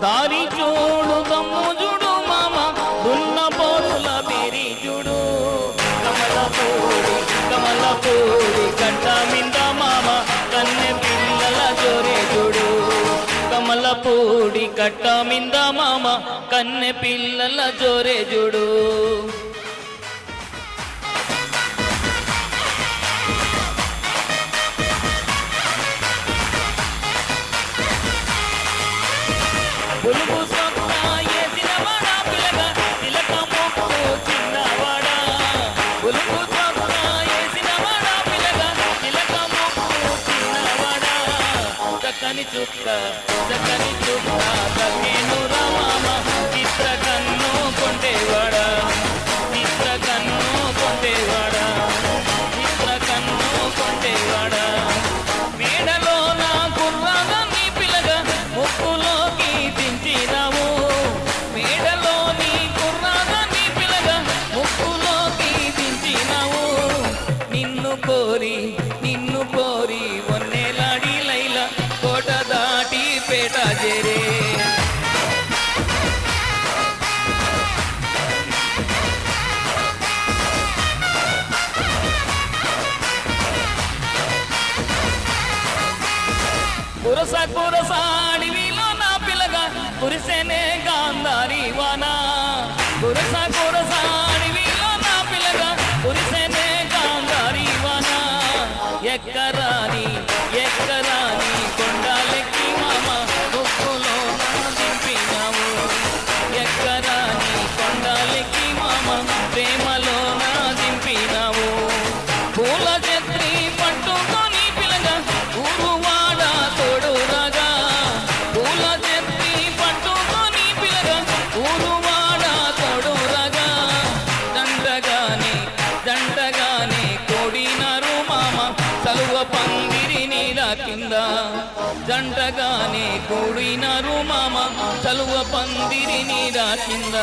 దారి చూడు దమ్ము చూడు మామ దున్న పోతుల బేరి చూడు కమలపూడి కట్ట మింద మామ కన్నె పిల్లల జోరే చూడు కమలపూడి కట్ట మింద మామ కన్నె పిల్లల జోరే చూడు బులుగు సొక్క ఏసిన వాడా పిల్లగా తిలక మొక్కు చిన్నవాడా బులుగు సొక్క ఏసిన వాడా పిల్లగా తిలక మొక్కు చిన్నవాడా చక్కని చుక్క తగ్గేను రామామ చిత్రకన్ను కొండేవాడా మేడలో నా కుర్రాగా నీ పిల్లగా ముక్కులోకి దించినావు మేడలో నీ కుర్రాగా నీ పిల్లగా ముక్కులోకి దించినావు నిన్ను కోరి వన్నెలాడి లైల కోట దాటి పేట చేరే కురసాడివిలో నా పిల్లగా కురిసేనే గాంధారి వానా కురసాడివిలో నా పిల్లగా కురిసేనే గాంధారి వానా ఎక్కరాని కొండాలెక్కి మామ ముక్కులో దింపినావు ఎక్కరాని కొండాలెక్కి మామ ప్రేమలో నా దింపినావు పూల చెత్రి పట్టుకొని పిల్లగా ఊరువాడ తోడురాగా పూల చెత్రి పట్టుకొని పిల్లగా ఊరువాడ తోడురాగా దండగానే కోడినారు మామ సలువ పందిరి నీడ కింద దండగానే కోడినారు మామ సలువ పందిరి నీడ కింద